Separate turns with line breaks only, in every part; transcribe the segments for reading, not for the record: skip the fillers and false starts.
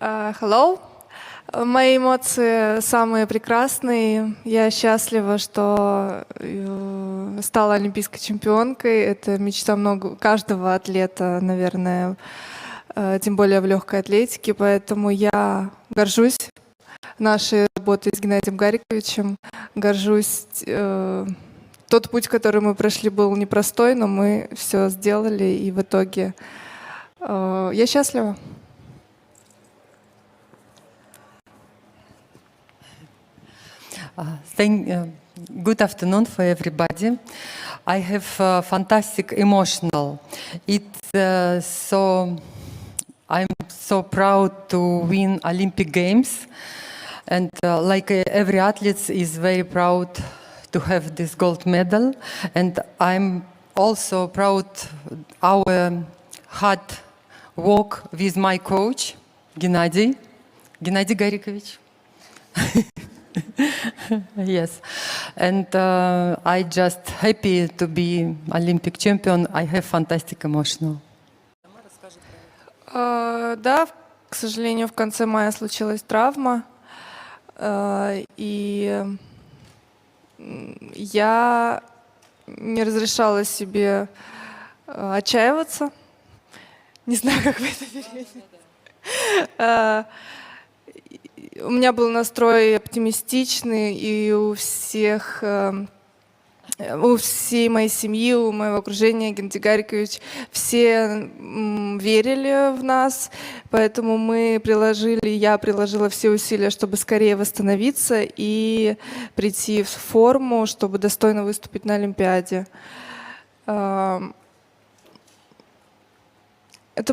Hello. Мои эмоции самые прекрасные. Я счастлива, что стала олимпийской чемпионкой. Это мечта каждого атлета, наверное, тем более в легкой атлетике. Поэтому я горжусь нашей работой с Геннадием Гариковичем. Горжусь. Тот путь, который мы прошли, был непростой, но мы все сделали, и в итоге я счастлива.
Good afternoon for everybody. I have fantastic emotional. I'm so proud to win Olympic Games, and like every athlete is very proud to have this gold medal. And I'm also proud our hard work with my coach Gennady Garikovich. Yes, and I just happy to be Olympic champion. I have fantastic emotional.
Да, к сожалению, в конце мая случилась травма, и я не разрешала себе отчаиваться. Не знаю, как вы это переведете. У меня был настрой оптимистичный, и у всей моей семьи, у моего окружения, Геннадий Гарикович, все верили в нас, поэтому я приложила все усилия, чтобы скорее восстановиться и прийти в форму, чтобы достойно выступить на Олимпиаде. Это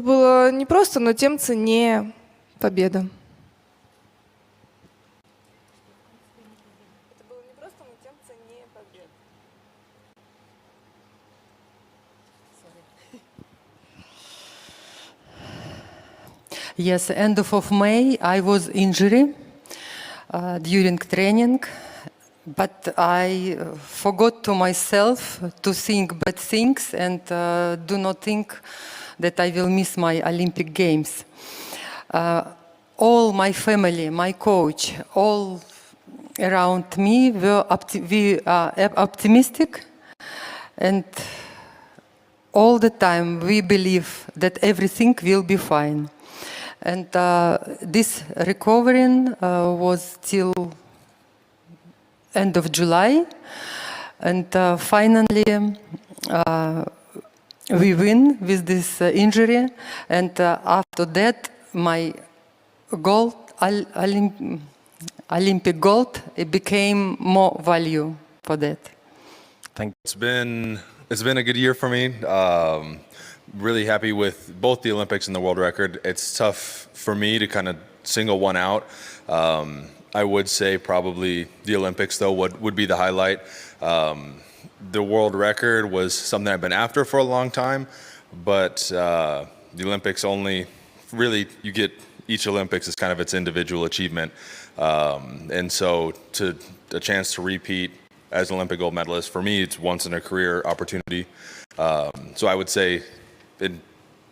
было непросто, но тем ценнее победа.
Yes, end of May I was injured during training, but I forgot to myself to think bad things and do not think that I will miss my Olympic Games. All my family, my coach, all around me were optimistic, and all the time we believe that everything will be fine. And this recovering was till end of July, and finally we win with this injury. And after that, my Olympic gold, it became more value for that.
I think it's been a good year for me. Really happy with both the Olympics and the world record. It's tough for me to kind of single one out. I would say probably the Olympics, though, would be the highlight. The world record was something I've been after for a long time, but the Olympics only really, you get each Olympics is kind of its individual achievement. And so a chance to repeat as an Olympic gold medalist, for me, it's once in a career opportunity. So I would say in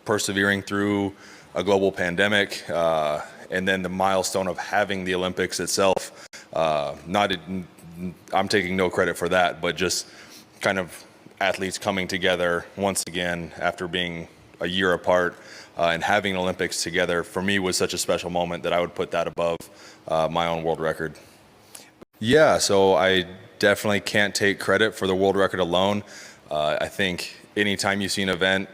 persevering through a global pandemic, and then the milestone of having the Olympics itself, I'm taking no credit for that, but just kind of athletes coming together once again after being a year apart, and having Olympics together, for me, was such a special moment that I would put that above my own world record. Yeah, so I definitely can't take credit for the world record alone. I think anytime you see an event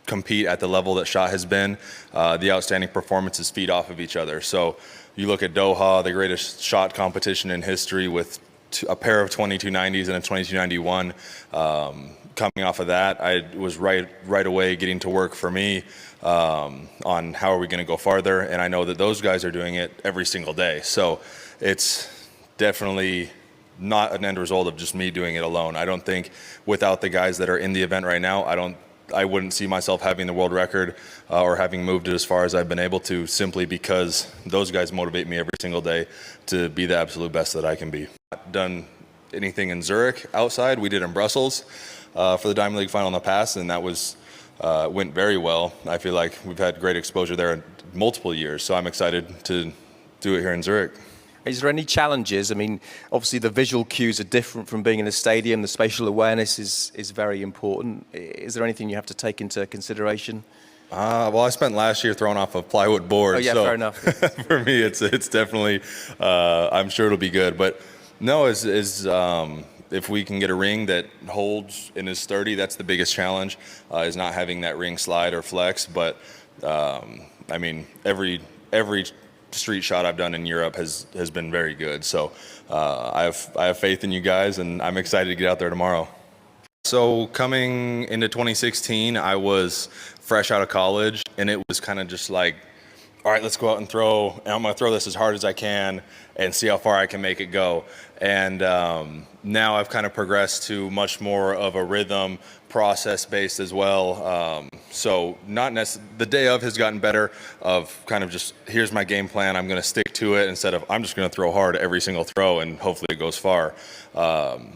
compete at the level that shot has been, the outstanding performances feed off of each other. So you look at Doha, the greatest shot competition in history, with a pair of 2290s and a 2291. Coming off of that, I was right away getting to work for me on how are we going to go farther, and I know that those guys are doing it every single day. So it's definitely not an end result of just me doing it alone. I don't think without the guys that are in the event right now, I wouldn't see myself having the world record or having moved it as far as I've been able to, simply because those guys motivate me every single day to be the absolute best that I can be. Not done anything in Zurich outside. We did in Brussels for the Diamond League final in the past, and that went very well. I feel like we've had great exposure there multiple years. So I'm excited to do it here in Zurich.
Is there any challenges? I mean, obviously the visual cues are different from being in a stadium. The spatial awareness is very important. Is there anything you have to take into consideration?
Well, I spent last year throwing off a plywood board.
Oh yeah,
so
fair enough.
for me, it's definitely. I'm sure it'll be good, but no, if we can get a ring that holds and is sturdy, that's the biggest challenge. Is not having that ring slide or flex. But I mean, every street shot I've done in Europe has been very good. So I have faith in you guys, and I'm excited to get out there tomorrow. So coming into 2016, I was fresh out of college, and it was kind of just like, all right, let's go out and throw, and I'm going to throw this as hard as I can and see how far I can make it go. And now I've kind of progressed to much more of a rhythm process-based as well. So the day of has gotten better of kind of just, here's my game plan, I'm going to stick to it, instead of I'm just going to throw hard every single throw and hopefully it goes far.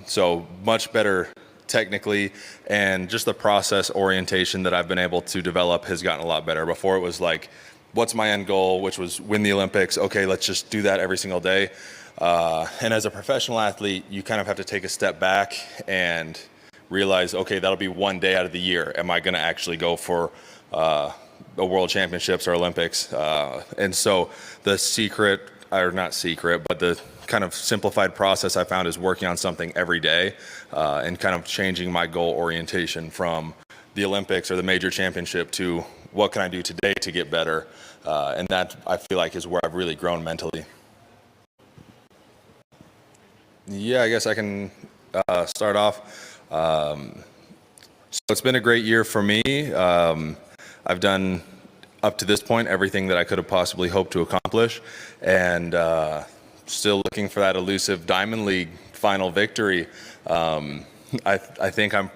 So much better technically, and just the process orientation that I've been able to develop has gotten a lot better. Before it was like, what's my end goal, which was win the Olympics. Okay, let's just do that every single day. And as a professional athlete, you kind of have to take a step back and realize, okay, that'll be one day out of the year. Am I going to actually go for a World Championships or Olympics? And so the secret, or not secret, but the kind of simplified process I found is working on something every day and kind of changing my goal orientation from the Olympics or the major championship to what can I do today to get better. And that, I feel like, is where I've really grown mentally. Yeah, I guess I can start off. So it's been a great year for me. I've done, up to this point, everything that I could have possibly hoped to accomplish, and still looking for that elusive Diamond League final victory. I think I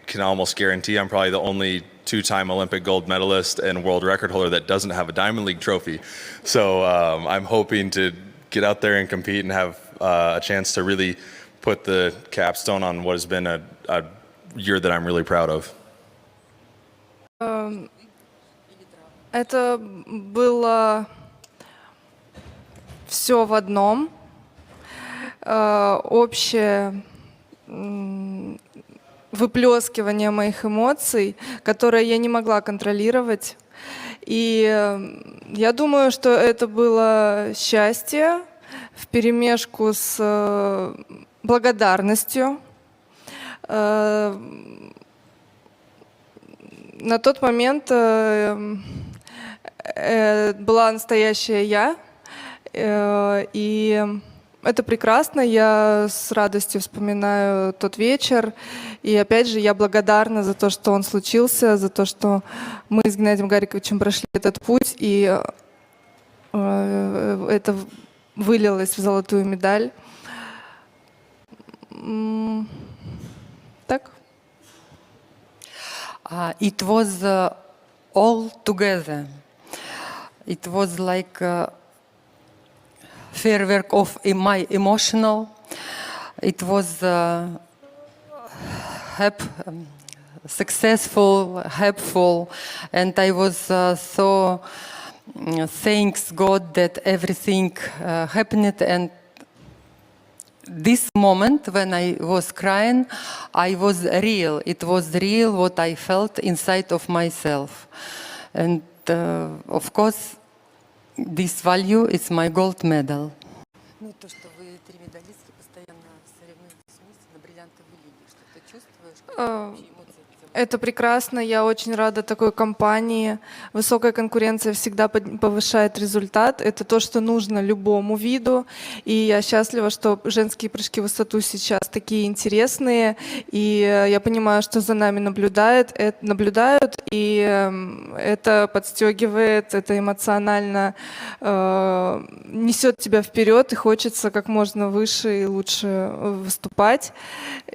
can almost guarantee I'm probably the only two-time Olympic gold medalist and world record holder that doesn't have a Diamond League trophy. So I'm hoping to get out there and compete and have a chance to really put the capstone on what has been a year that I'm really proud of.
Это было все в одном. Общее выплескивание моих эмоций, которые я не могла контролировать. И я думаю, что это было счастье вперемешку с благодарностью. На тот момент была настоящая я, и это прекрасно. Я с радостью вспоминаю тот вечер. И опять же, я благодарна за то, что он случился, за то, что мы с Геннадием Гариковичем прошли этот путь, и это вылилось в золотую медаль. Так?
It was all together. It was like firework of my emotional. It was successful, helpful, and I was so thanks God that everything happened. And this moment when I was crying, I was real. It was real what I felt inside of myself. And of course, this value is my gold medal. Ну, то, что вы три медалистки постоянно соревнуетесь вместе на бриллиантовой линии, что ты чувствуешь, как эмоции?
Это прекрасно, я очень рада такой компании. Высокая конкуренция всегда повышает результат. Это то, что нужно любому виду. И я счастлива, что женские прыжки в высоту сейчас такие интересные. И я понимаю, что за нами наблюдают, и это подстегивает, это эмоционально несет тебя вперед, и хочется как можно выше и лучше выступать.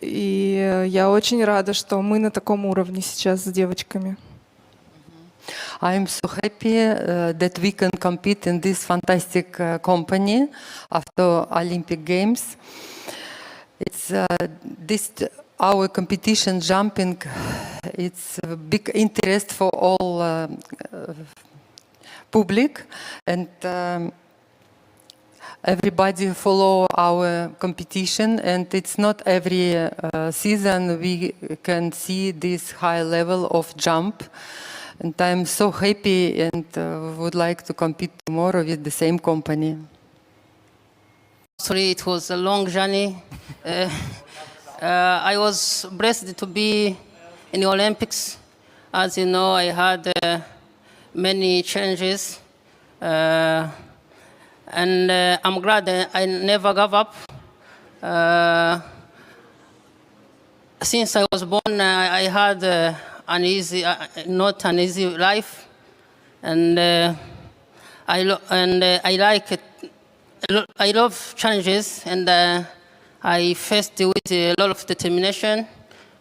И я очень рада, что мы на таком уровне сейчас с девочками.
I'm so happy that we can compete in this fantastic company after Olympic Games. It's our competition jumping. It's a big interest for all public, and everybody follow our competition, and it's not every season we can see this high level of jump. And I'm so happy and would like to compete tomorrow with the same company.
Sorry, it was a long journey. I was blessed to be in the Olympics. As you know, I had many challenges. And I'm glad that I never gave up. Since I was born, I had not an easy life. And I like it. I love challenges, and I faced with a lot of determination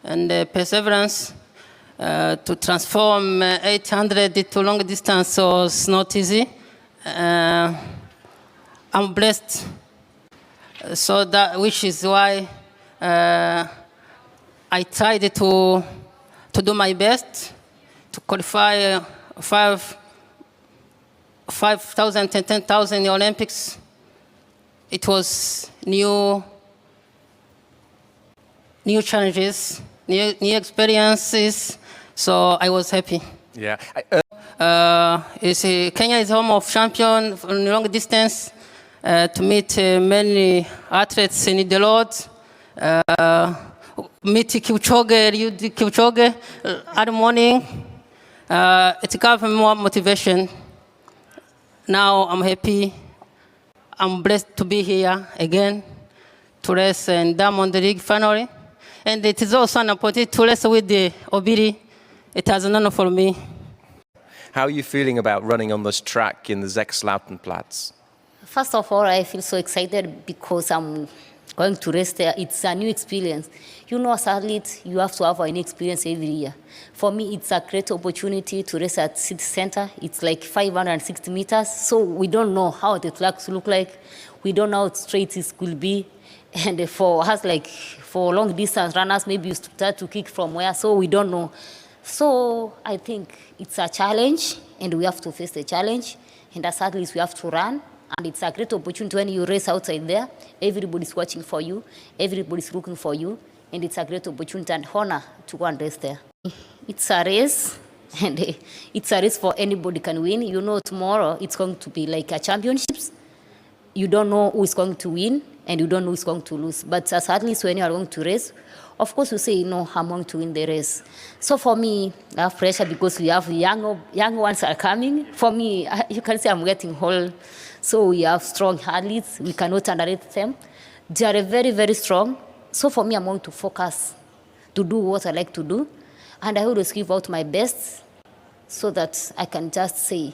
and perseverance to transform 800 to long distance. So it's not easy. I'm blessed. So that, which is why I tried to do my best to qualify 5,000 and 10,000 in the Olympics. It was new challenges, new experiences, so I was happy.
Yeah.
Kenya is home of champion in long distance. To meet many athletes in the Lord, meet Kipchoge at the morning. It gave me more motivation. Now I'm happy. I'm blessed to be here again to race in Diamond League finally. And it is also an opportunity to race with the Obiri. It has an honor for me.
How are you feeling about running on this track in the Platz?
First of all, I feel so excited because I'm going to race there. It's a new experience. You know, as an athlete, you have to have a new experience every year. For me, it's a great opportunity to race at City Center. It's like 560 meters, so we don't know how the tracks look like. We don't know how straight it will be. And for us, like for long distance runners, maybe you start to kick from where, so we don't know. So I think it's a challenge, and we have to face the challenge. And as athletes, we have to run. And it's a great opportunity when you race outside there. Everybody's watching for you. Everybody's looking for you. And it's a great opportunity and honor to go and race there. It's a race, and it's a race for anybody can win. You know, tomorrow it's going to be like a championships. You don't know who is going to win, and you don't know who is going to lose. But as athletes, when you are going to race, of course you say, you know, I'm going to win the race. So for me, I have pressure because we have young ones are coming. For me, you can say I'm getting old. So we have strong athletes. We cannot underrate them. They are very, very strong. So for me, I'm going to focus to do what I like to do. And I always give out my best so that I can just say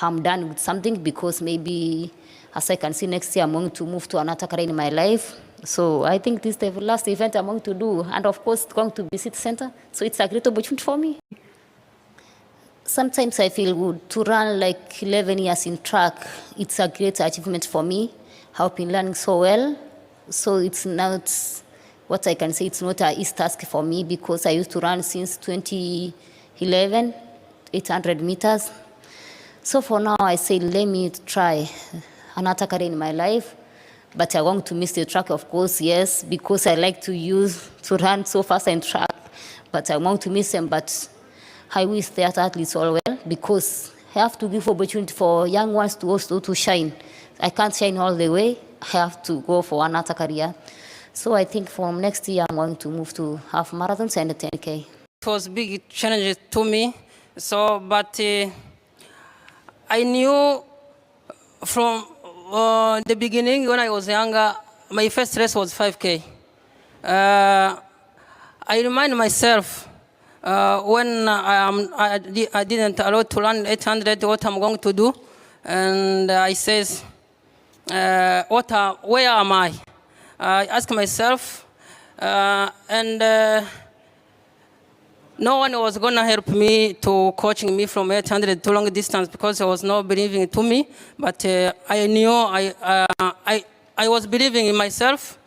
I'm done with something, because maybe, as I can see, next year I'm going to move to another career in my life. So I think this is the last event I'm going to do. And of course, it's going to be City Center. So it's a great opportunity for me. Sometimes I feel good to run like 11 years in track. It's a great achievement for me. I've been learning so well. So it's not, what I can say, it's not an easy task for me, because I used to run since 2011, 800 meters. So for now, I say, let me try another career in my life. But I want to miss the track, of course, yes, because I like to run so fast in track. But I want to miss them, but I wish that athletes all well, because I have to give opportunity for young ones to also to shine. I can't shine all the way. I have to go for another career. So I think from next year, I'm going to move to half marathons and 10K.
It was big challenges to me. So, but I knew from the beginning, when I was younger, my first race was 5K. I remind myself when I didn't allow to run 800, what I'm going to do, and I says, where am I? I ask myself, and no one was going to help me to coaching me from 800 to long distance, because there was no believing to me. But I knew I was believing in myself.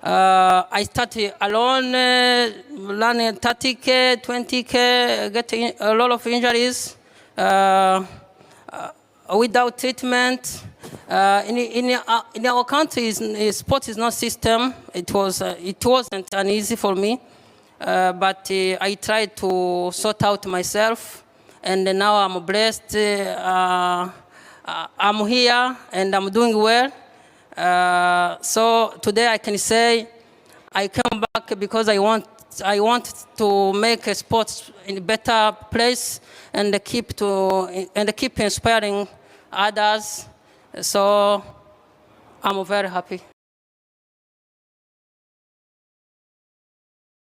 I started alone, running 30K, 20K, getting a lot of injuries. without treatment. In our country, sport is not system. It wasn't uneasy for me, but I tried to sort out myself, and now I'm blessed. I'm here and I'm doing well. So today I can say I come back because I want to make a sport in a better place and keep inspiring others. So I'm very happy.